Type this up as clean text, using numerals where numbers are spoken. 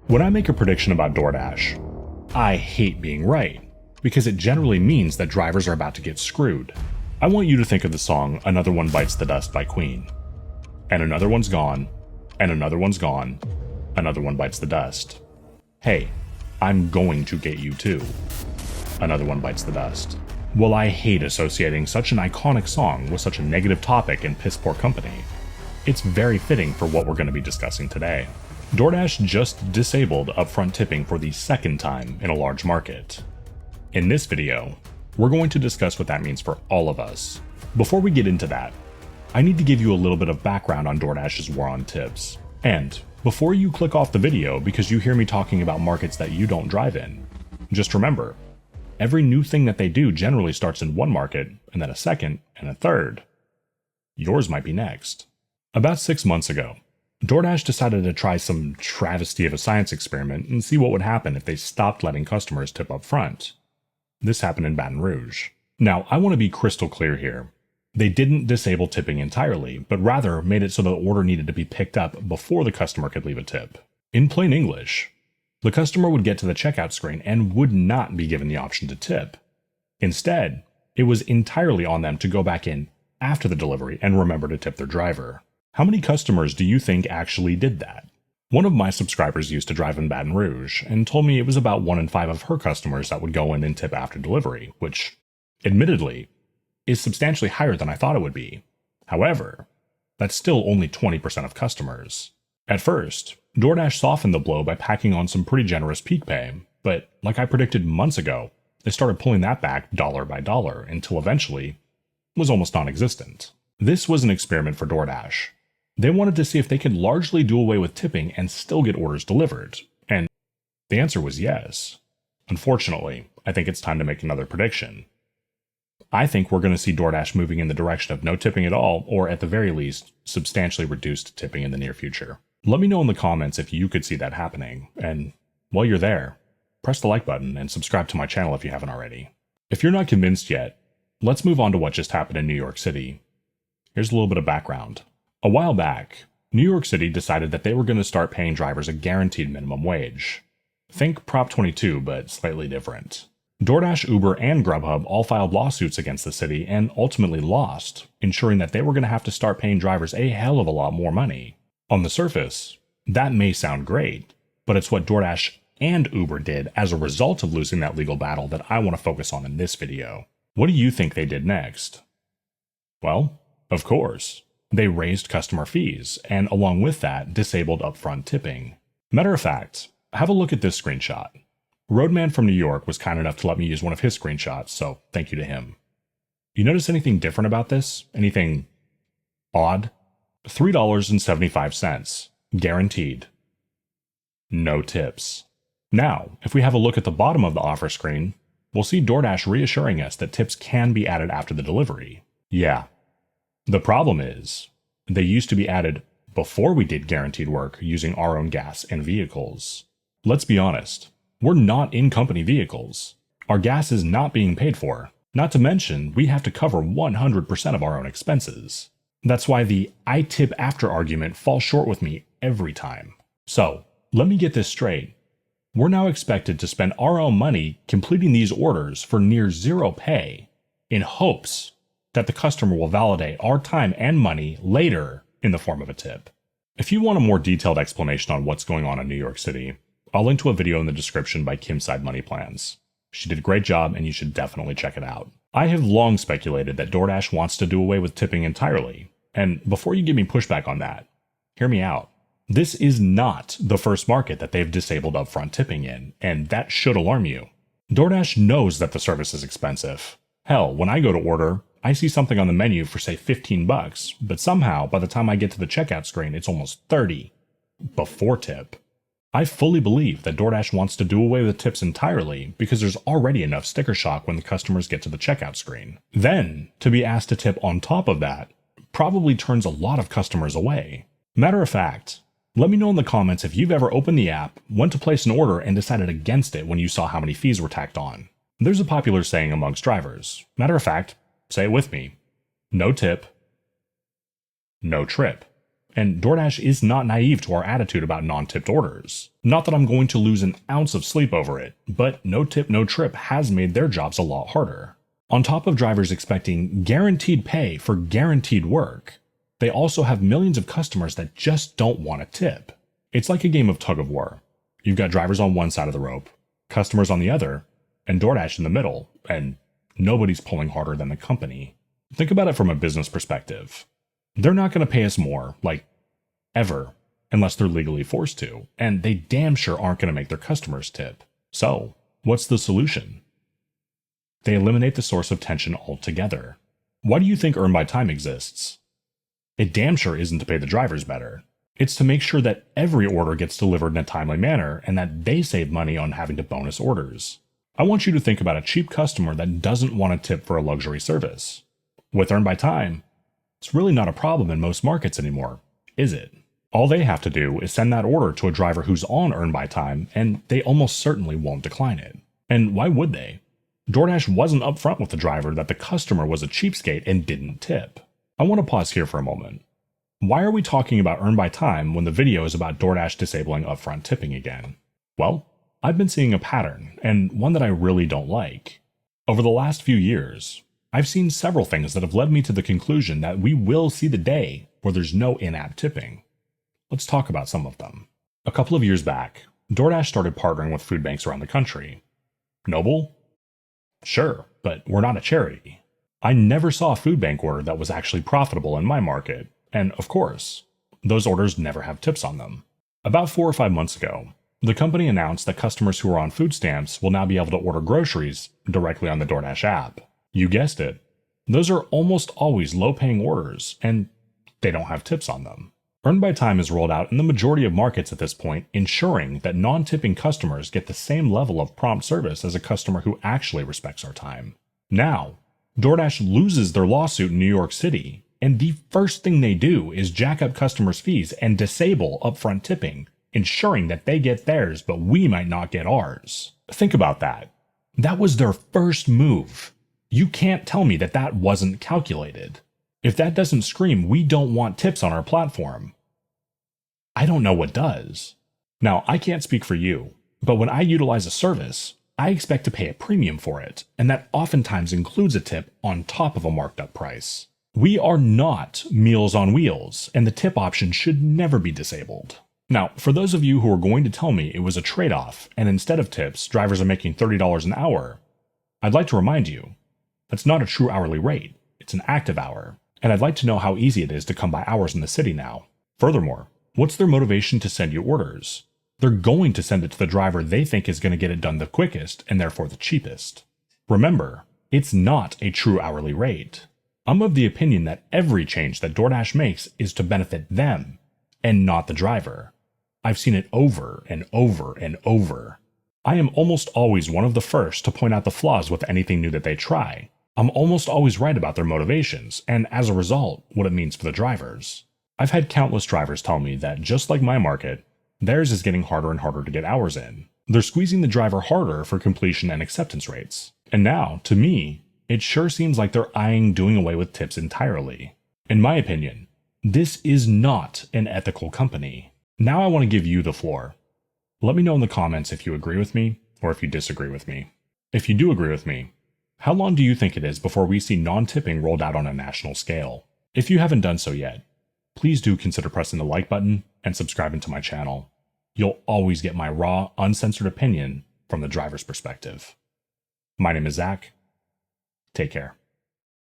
When I make a prediction about DoorDash, I hate being right, because it generally means that drivers are about to get screwed. I want you to think of the song Another One Bites the Dust by Queen. And another one's gone, and another one's gone, another one bites the dust. Hey, I'm going to get you too. Another one bites the dust. Well, I hate associating such an iconic song with such a negative topic and piss-poor company. It's very fitting for what we're going to be discussing today. DoorDash just disabled upfront tipping for the second time in a large market. In this video, we're going to discuss what that means for all of us. Before we get into that, I need to give you a little bit of background on DoorDash's war on tips. And before you click off the video because you hear me talking about markets that you don't drive in, just remember, every new thing that they do generally starts in one market, and then a second, and a third. Yours might be next. About 6 months ago, DoorDash decided to try some travesty of a science experiment and see what would happen if they stopped letting customers tip up front. This happened in Baton Rouge. Now, I want to be crystal clear here. They didn't disable tipping entirely, but rather made it so the order needed to be picked up before the customer could leave a tip. In plain English, the customer would get to the checkout screen and would not be given the option to tip. Instead, it was entirely on them to go back in after the delivery and remember to tip their driver. How many customers do you think actually did that? One of my subscribers used to drive in Baton Rouge and told me it was about 1 in 5 of her customers that would go in and tip after delivery, which, admittedly, is substantially higher than I thought it would be. However, that's still only 20% of customers. At first, DoorDash softened the blow by packing on some pretty generous peak pay, but like I predicted months ago, they started pulling that back dollar by dollar until eventually it was almost non-existent. This was an experiment for DoorDash. They wanted to see if they could largely do away with tipping and still get orders delivered, and the answer was yes. Unfortunately, I think it's time to make another prediction. I think we're going to see DoorDash moving in the direction of no tipping at all, or at the very least, substantially reduced tipping in the near future. Let me know in the comments if you could see that happening, and while you're there, press the like button and subscribe to my channel if you haven't already. If you're not convinced yet, let's move on to what just happened in New York City. Here's a little bit of background. A while back, New York City decided that they were going to start paying drivers a guaranteed minimum wage. Think Prop 22, but slightly different. DoorDash, Uber, and Grubhub all filed lawsuits against the city and ultimately lost, ensuring that they were going to have to start paying drivers a hell of a lot more money. On the surface, that may sound great, but it's what DoorDash and Uber did as a result of losing that legal battle that I want to focus on in this video. What do you think they did next? Well, of course, they raised customer fees, and along with that, disabled upfront tipping. Matter of fact, have a look at this screenshot. Roadman from New York was kind enough to let me use one of his screenshots, so thank you to him. You notice anything different about this? Anything odd? $3.75, guaranteed. No tips. Now, if we have a look at the bottom of the offer screen, we'll see DoorDash reassuring us that tips can be added after the delivery. Yeah. The problem is, they used to be added before we did guaranteed work using our own gas and vehicles. Let's be honest, we're not in company vehicles. Our gas is not being paid for. Not to mention, we have to cover 100% of our own expenses. That's why the I tip after argument falls short with me every time. So, let me get this straight. We're now expected to spend our own money completing these orders for near zero pay in hopes that the customer will validate our time and money later in the form of a tip. If you want a more detailed explanation on what's going on in New York City, I'll link to a video in the description by Kim's Side Money Plans. She did a great job and you should definitely check it out. I have long speculated that DoorDash wants to do away with tipping entirely, and before you give me pushback on that, hear me out. This is not the first market that they've disabled upfront tipping in, and that should alarm you. DoorDash knows that the service is expensive. Hell, when I go to order, I see something on the menu for say $15, but somehow by the time I get to the checkout screen, it's almost $30 before tip. I fully believe that DoorDash wants to do away with tips entirely because there's already enough sticker shock when the customers get to the checkout screen. Then, to be asked to tip on top of that probably turns a lot of customers away. Matter of fact, let me know in the comments if you've ever opened the app, went to place an order, and decided against it when you saw how many fees were tacked on. There's a popular saying amongst drivers. Matter of fact, say it with me. No tip, no trip. and DoorDash is not naive to our attitude about non-tipped orders. Not that I'm going to lose an ounce of sleep over it, but no tip, no trip has made their jobs a lot harder. On top of drivers expecting guaranteed pay for guaranteed work, they also have millions of customers that just don't want a tip. It's like a game of tug of war. You've got drivers on one side of the rope, customers on the other, and DoorDash in the middle, and nobody's pulling harder than the company. Think about it from a business perspective. They're not going to pay us more, like, ever, unless they're legally forced to, and they damn sure aren't going to make their customers tip. So, what's the solution? They eliminate the source of tension altogether. Why do you think Earn by Time exists? It damn sure isn't to pay the drivers better. It's to make sure that every order gets delivered in a timely manner and that they save money on having to bonus orders. I want you to think about a cheap customer that doesn't want a tip for a luxury service. With Earn by Time, it's really not a problem in most markets anymore, is it? All they have to do is send that order to a driver who's on Earn by Time, and they almost certainly won't decline it. And why would they? DoorDash wasn't upfront with the driver that the customer was a cheapskate and didn't tip. I want to pause here for a moment. Why are we talking about Earn by Time when the video is about DoorDash disabling upfront tipping again? Well, I've been seeing a pattern, and one that I really don't like. Over the last few years, I've seen several things that have led me to the conclusion that we will see the day where there's no in-app tipping. Let's talk about some of them. A couple of years back, DoorDash started partnering with food banks around the country. Noble? Sure, but we're not a charity. I never saw a food bank order that was actually profitable in my market, and of course, those orders never have tips on them. About 4 or 5 months ago, the company announced that customers who are on food stamps will now be able to order groceries directly on the DoorDash app. You guessed it. Those are almost always low-paying orders, and they don't have tips on them. Earn by Time is rolled out in the majority of markets at this point, ensuring that non-tipping customers get the same level of prompt service as a customer who actually respects our time. Now, DoorDash loses their lawsuit in New York City, and the first thing they do is jack up customers' fees and disable upfront tipping, ensuring that they get theirs but we might not get ours. Think about that. That was their first move. You can't tell me that that wasn't calculated. If that doesn't scream, we don't want tips on our platform, I don't know what does. Now, I can't speak for you, but when I utilize a service, I expect to pay a premium for it, and that oftentimes includes a tip on top of a marked up price. We are not Meals on Wheels, and the tip option should never be disabled. Now, for those of you who are going to tell me it was a trade-off, and instead of tips, drivers are making $30 an hour, I'd like to remind you, that's not a true hourly rate, it's an active hour, and I'd like to know how easy it is to come by hours in the city now. Furthermore, what's their motivation to send you orders? They're going to send it to the driver they think is going to get it done the quickest and therefore the cheapest. Remember, it's not a true hourly rate. I'm of the opinion that every change that DoorDash makes is to benefit them and not the driver. I've seen it over and over and over. I am almost always one of the first to point out the flaws with anything new that they try. I'm almost always right about their motivations, and as a result, what it means for the drivers. I've had countless drivers tell me that just like my market, theirs is getting harder and harder to get hours in. They're squeezing the driver harder for completion and acceptance rates. And now, to me, it sure seems like they're eyeing doing away with tips entirely. In my opinion, this is not an ethical company. Now I want to give you the floor. Let me know in the comments if you agree with me or if you disagree with me. If you do agree with me, how long do you think it is before we see non-tipping rolled out on a national scale? If you haven't done so yet, please do consider pressing the like button and subscribing to my channel. You'll always get my raw, uncensored opinion from the driver's perspective. My name is Zach. Take care.